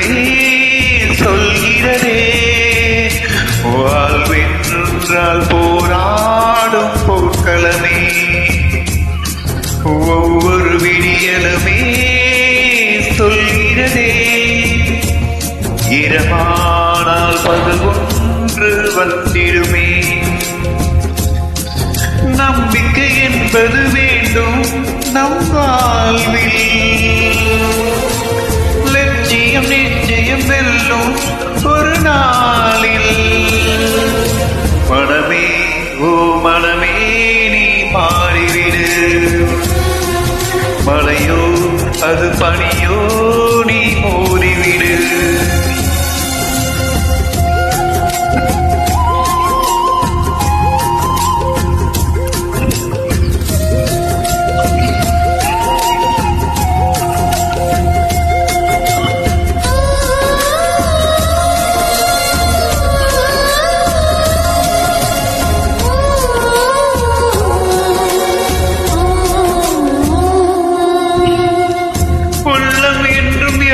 பூக்களுமே சொல்கிறதே, வாழ்வென்றால் போராடும் போர்க்களமே. ஒவ்வொரு விடியலுமே சொல்கிறதே, இரவானால் பகல் ஒன்று வந்திடுமே. நம்பிக்கை என்பது வேண்டும் நம் வாழ்வில், லட்சியம் நிச்சயம் வெல்லும் ஒரு நாளில். மனமே ஓ மனமே நீ மாறிவிடு, மழையோ அது பனியோ நீ மோதிவிடு.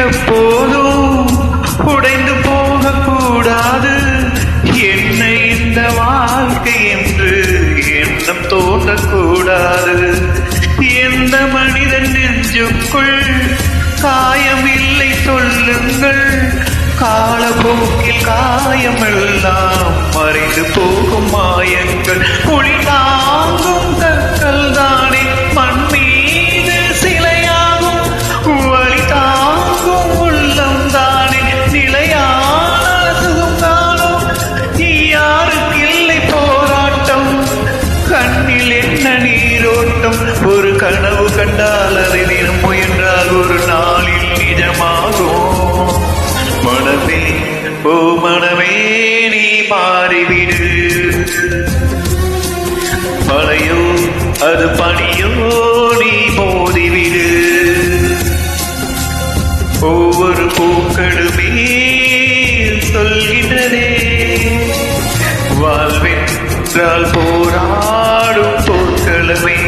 எப்போதும் உடைந்து போகக்கூடாது, என்ன இந்த வாழ்க்கை என்று எண்ணம் தோன்றக்கூடாது. எந்த மனிதன் நெஞ்சுக்குள் காயமில்லை சொல்லுங்கள், காலப்போக்கில் காயமெல்லாம் மறைந்து போகும் மாயங்கள். ஒளி தாங்கும் கற்கள் தானே மண் மீது சிலையாகும், வழி தாங்கும் உள்ளம் தானே நிலையான சுகம் தானும். யாருக்கு இல்லை போராட்டம், கண்ணில் என்ன நீரோட்டம். ஒரு கனவு கண்டால் அதை தினம் முயன்றால் ஒரு நாளில் நிஜமாகும். மனமே ஓ மனமே நீ மாறிவிடு, மழையோ அது பனியோ நீ மோதிவிடு. ஒவ்வொரு பூக்களுமே சொல்கின்றதே, வாழ்வென்றால் போராடும் போர்க்களமே.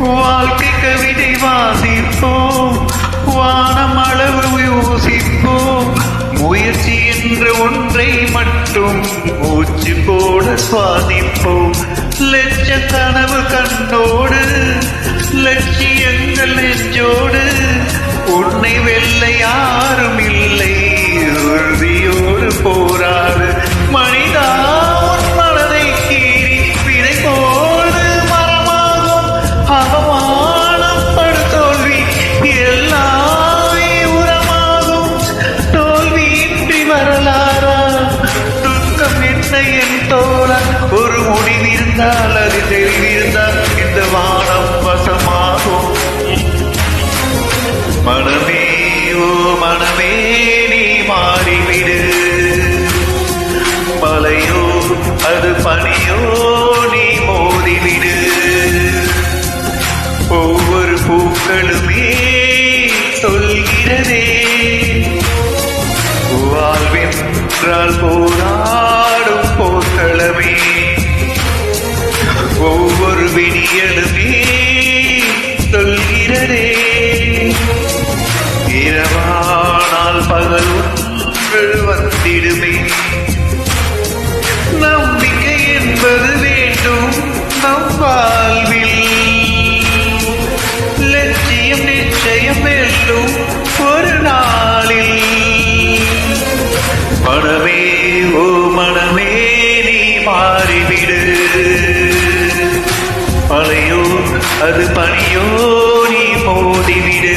வாழ்க்கை கவிதை வாசிப்போம், வானம் அளவு யோசிப்போம். முயற்சி என்ற ஒன்றை மட்டும் மூச்சு போட சுவாசிப்போம். லட்ச கனவு கண்ணோடு, லட்சியங்கள் நெஞ்சோடு. உன்னை வெல்ல யாரும் இல்லை, உறுதியோடு போராடு. மனிதா உன் மனதை கீறி விதை போடு மரமாகும். அவமானம் படு தோல்வி எல்லாமே உரமாகும். தோல்வியின்றி வரலாறா, துக்கம் என்ன என் தோழா. ஒரு முடிவிருந்தால் அது தெளிவிருந்தால் இந்த வானம் வசமாகும். மனமே ஓ மனமே நீ மாறிவிடு, மலையோ அது பனியோ நீ மோதிவிடு. ஒவ்வொரு பூக்களுமே சொல்கிறதே, வாழ்வென்றால் போராடும் போர்க்களமே. ஒவ்வொரு விடியலுமே சொல்கிறதே, இரவானால் பகல் ஒன்று வந்திடுமே. நம்பிக்கை என்பது வேண்டும் நம் வாழ்வில், லட்சியம் நிச்சயம் வெல்லும் ஒரு நாளில். மனமே ஓ மனமே நீ மாறிவிடு, மழையோ அது பனியோ நீ மோதிவிடு.